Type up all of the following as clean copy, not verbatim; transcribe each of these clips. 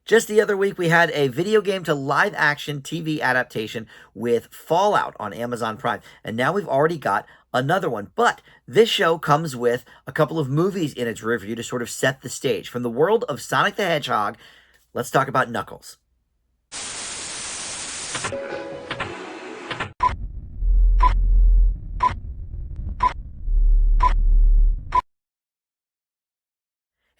Just the other week, we had a video game to live action TV adaptation with Fallout on Amazon Prime. And now we've already got another one. But this show comes with a couple of movies in its review to sort of set the stage. From the world of Sonic the Hedgehog, let's talk about Knuckles.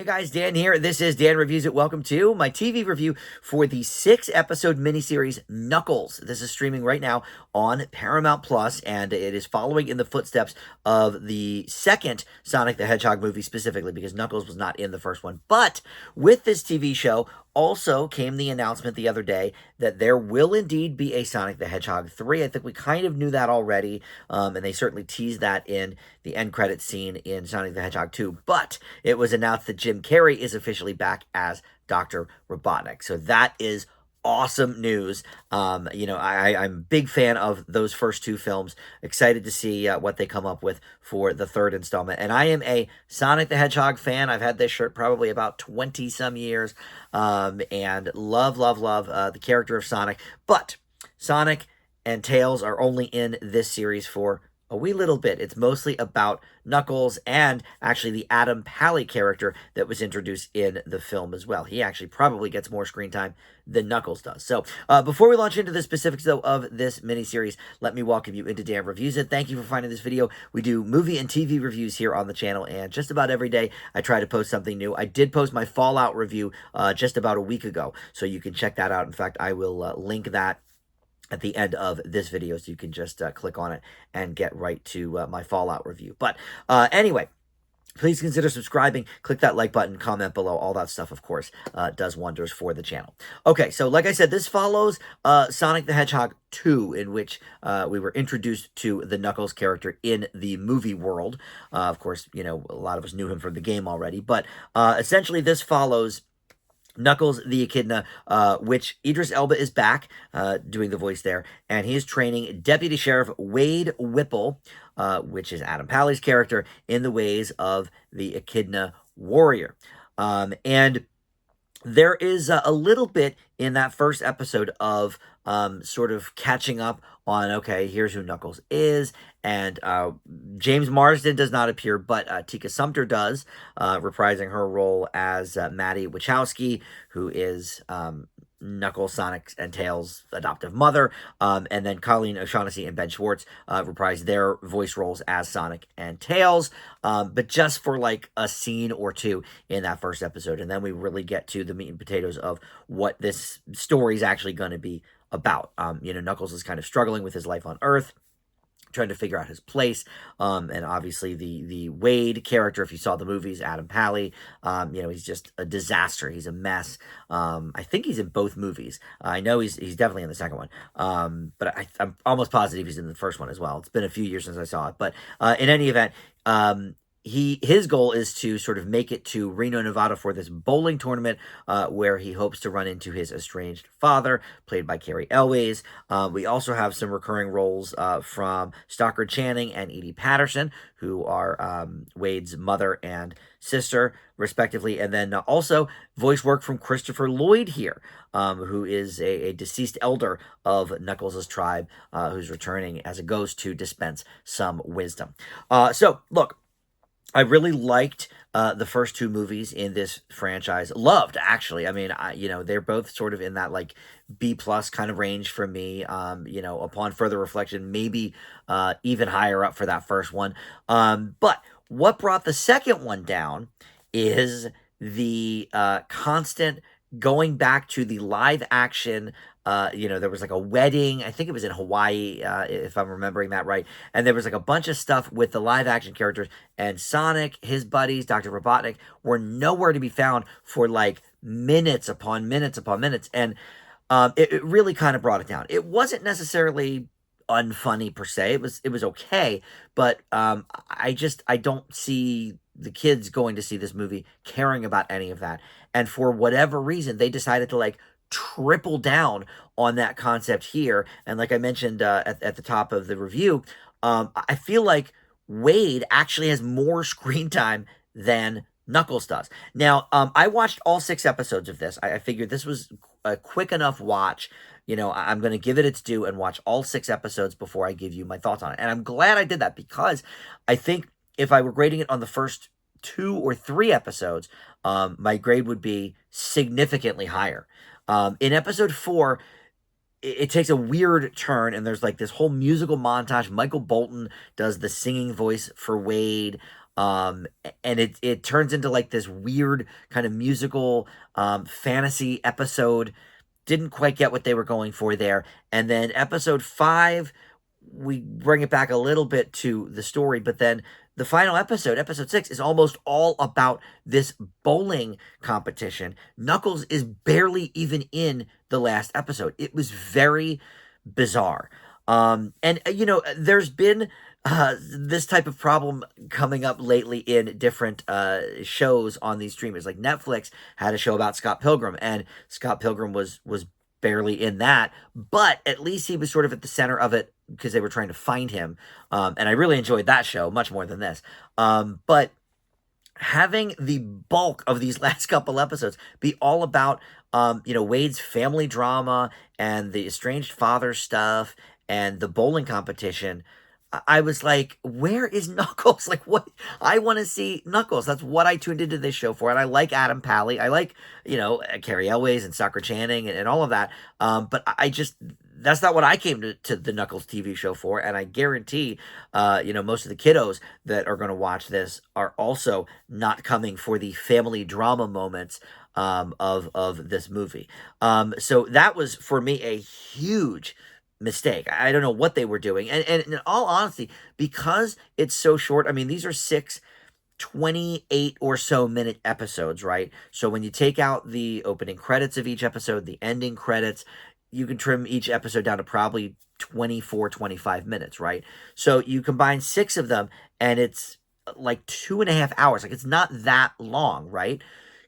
Hey guys, Dan here. This is Dan Reviews It. Welcome to my TV review for the 6-episode miniseries Knuckles. This is streaming right now on Paramount Plus, and it is following in the footsteps of the second Sonic the Hedgehog movie specifically, because Knuckles was not in the first one. But with this TV show also came the announcement the other day that there will indeed be a Sonic the Hedgehog 3. I think we kind of knew that already, and they certainly teased that in the end credits scene in Sonic the Hedgehog 2. But it was announced that Jim Carrey is officially back as Dr. Robotnik. So that is awesome news. I'm a big fan of those first two films. Excited to see what they come up with for the third installment. And I am a Sonic the Hedgehog fan. I've had this shirt probably about 20 some years, and love the character of Sonic. But Sonic and Tails are only in this series for a wee little bit. It's mostly about Knuckles and actually the Adam Pally character that was introduced in the film as well. He actually probably gets more screen time than Knuckles does. So before we launch into the specifics, though, of this miniseries, let me welcome you into Dan Reviews It. Thank you for finding this video. We do movie and TV reviews here on the channel, and just about every day I try to post something new. I did post my Fallout review just about a week ago, so you can check that out. In fact, I will link that at the end of this video, so you can just click on it and get right to my Fallout review. But anyway, please consider subscribing, click that like button, comment below, all that stuff, of course, does wonders for the channel. Okay, so like I said, this follows Sonic the Hedgehog 2, in which we were introduced to the Knuckles character in the movie world. Of course, you know, a lot of us knew him from the game already, but essentially this follows Knuckles the Echidna, which Idris Elba is back doing the voice there, and he is training Deputy Sheriff Wade Whipple, which is Adam Pally's character, in the ways of the Echidna warrior. And there is a little bit in that first episode of sort of catching up on, okay, here's who Knuckles is, and James Marsden does not appear, but Tika Sumpter does, reprising her role as Maddie Wachowski, who is Knuckles, Sonic, and Tails' adoptive mother, and then Colleen O'Shaughnessy and Ben Schwartz reprise their voice roles as Sonic and Tails, but just for like a scene or two in that first episode, and then we really get to the meat and potatoes of what this story is actually going to be about. Knuckles is kind of struggling with his life on Earth, trying to figure out his place, and obviously the Wade character, if you saw the movies, Adam Pally, he's just a disaster. He's a mess. I think he's in both movies. I know he's definitely in the second one, but I'm almost positive he's in the first one as well. It's been a few years since I saw it, but in any event, his goal is to sort of make it to Reno, Nevada for this bowling tournament, where he hopes to run into his estranged father, played by Cary Elwes. We also have some recurring roles from Stockard Channing and Edie Patterson, who are Wade's mother and sister, respectively. And then also voice work from Christopher Lloyd here, who is a deceased elder of Knuckles' tribe, who's returning as a ghost to dispense some wisdom. So, look, I really liked the first two movies in this franchise. Loved, actually. I mean, they're both sort of in that like B+ kind of range for me. Upon further reflection, maybe even higher up for that first one. But what brought the second one down is the constant going back to the live action. There was like a wedding, I think it was in Hawaii, if I'm remembering that right, and there was like a bunch of stuff with the live action characters, and Sonic, his buddies, Dr. Robotnik, were nowhere to be found for like minutes upon minutes upon minutes, and it really kind of brought it down. It wasn't necessarily unfunny per se, it was okay, but I don't see the kids going to see this movie caring about any of that, and for whatever reason, they decided to like triple down on that concept here. And like I mentioned at the top of the review, I feel like Wade actually has more screen time than Knuckles does. Now, I watched all 6 episodes of this. I figured this was a quick enough watch. I'm going to give it its due and watch all 6 episodes before I give you my thoughts on it. And I'm glad I did that because I think if I were grading it on the first 2 or 3 episodes, my grade would be significantly higher. In episode 4, it takes a weird turn, and there's like this whole musical montage. Michael Bolton does the singing voice for Wade. And it turns into like this weird kind of musical fantasy episode. Didn't quite get what they were going for there. And then episode 5, we bring it back a little bit to the story, but then the final episode, episode 6, is almost all about this bowling competition. Knuckles is barely even in the last episode. It was very bizarre. And there's been this type of problem coming up lately in different shows on these streamers. Like Netflix had a show about Scott Pilgrim, and Scott Pilgrim was barely in that, but at least he was sort of at the center of it because they were trying to find him. And I really enjoyed that show much more than this. But having the bulk of these last couple episodes be all about Wade's family drama and the estranged father stuff and the bowling competition, I was like, where is Knuckles? Like, what? I want to see Knuckles. That's what I tuned into this show for. And I like Adam Pally. I like, Carrie Elways and Soccer Channing and all of that. But that's not what I came to the Knuckles TV show for. And I guarantee, most of the kiddos that are going to watch this are also not coming for the family drama moments of this movie. So that was, for me, a huge mistake. I don't know what they were doing. And in all honesty, because it's so short, I mean, these are 6 28 or so minute episodes, right? So when you take out the opening credits of each episode, the ending credits, you can trim each episode down to probably 24, 25 minutes, right? So you combine 6 of them and it's like 2.5 hours. Like, it's not that long, right?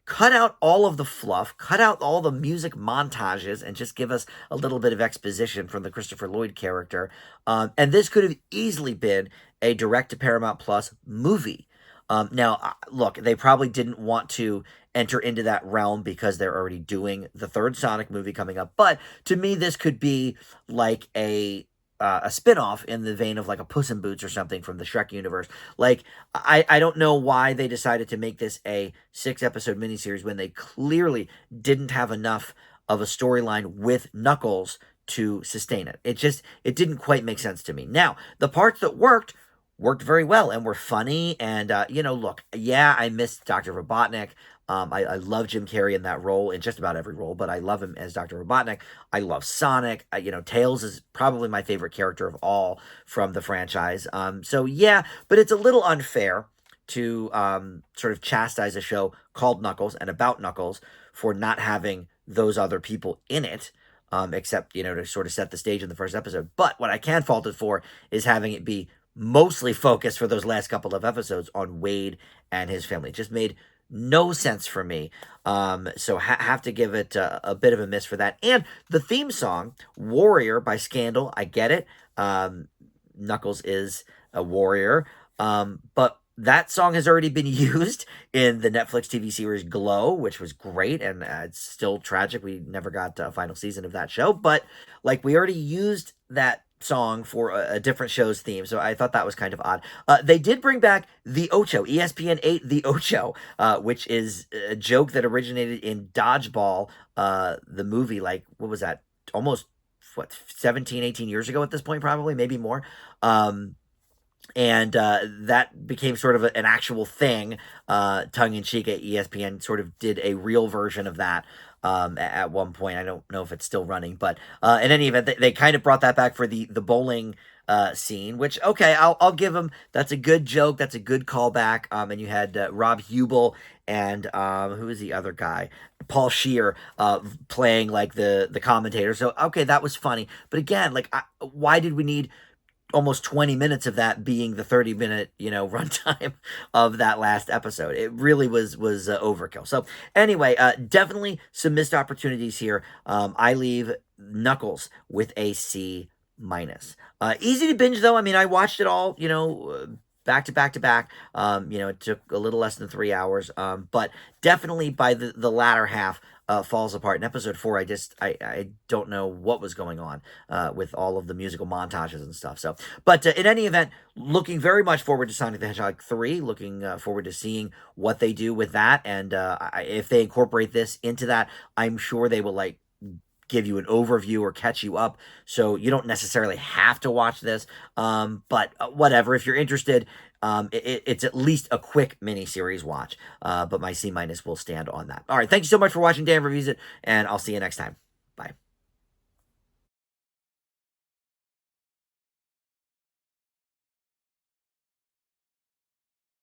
Cut out all of the fluff, cut out all the music montages, and just give us a little bit of exposition from the Christopher Lloyd character. And this could have easily been a direct to Paramount Plus movie. Now, look, they probably didn't want to enter into that realm because they're already doing the 3rd Sonic movie coming up. But to me, this could be like a spinoff in the vein of like a Puss in Boots or something from the Shrek universe. Like, I don't know why they decided to make this a 6-episode miniseries when they clearly didn't have enough of a storyline with Knuckles to sustain it. It didn't quite make sense to me. Now, the parts that worked very well and were funny. And, look, yeah, I missed Dr. Robotnik. I love Jim Carrey in that role, in just about every role, but I love him as Dr. Robotnik. I love Sonic. Tails is probably my favorite character of all from the franchise. So yeah, but it's a little unfair to sort of chastise a show called Knuckles and about Knuckles for not having those other people in it, except, to sort of set the stage in the first episode. But what I can fault it for is having it be mostly focused for those last couple of episodes on Wade and his family. It just made no sense for me. So have to give it a bit of a miss for that. And the theme song, Warrior by Scandal, I get it. Knuckles is a warrior. But that song has already been used in the Netflix TV series Glow, which was great. And it's still tragic. We never got a final season of that show. But like, we already used that song for a different show's theme, so I thought that was kind of odd. They did bring back the Ocho, ESPN 8 The Ocho, which is a joke that originated in Dodgeball, the movie, like, what was that, almost, 17, 18 years ago at this point, probably, maybe more. And that became sort of an actual thing, tongue-in-cheek at ESPN, sort of did a real version of that at one point. I don't know if it's still running, but in any event, they kind of brought that back for the bowling scene, which, okay, I'll give them, that's a good joke, that's a good callback. And you had Rob Hubel and who is the other guy? Paul Scheer playing like the commentator. So, okay, that was funny. But again, like, why did we need almost 20 minutes of that being the 30-minute, runtime of that last episode? It really was overkill. So anyway, definitely some missed opportunities here. I leave Knuckles with a C-. Easy to binge, though. I mean, I watched it all, back to back to back. It took a little less than 3 hours, but definitely by the latter half, falls apart. In episode 4, I don't know what was going on with all of the musical montages and stuff. So, but in any event, looking very much forward to Sonic the Hedgehog 3. Looking forward to seeing what they do with that, and if they incorporate this into that, I'm sure they will give you an overview or catch you up, so you don't necessarily have to watch this. But whatever, if you're interested, it's at least a quick mini-series watch. But my C- will stand on that. All right, thank you so much for watching Dan Reviews It, and I'll see you next time.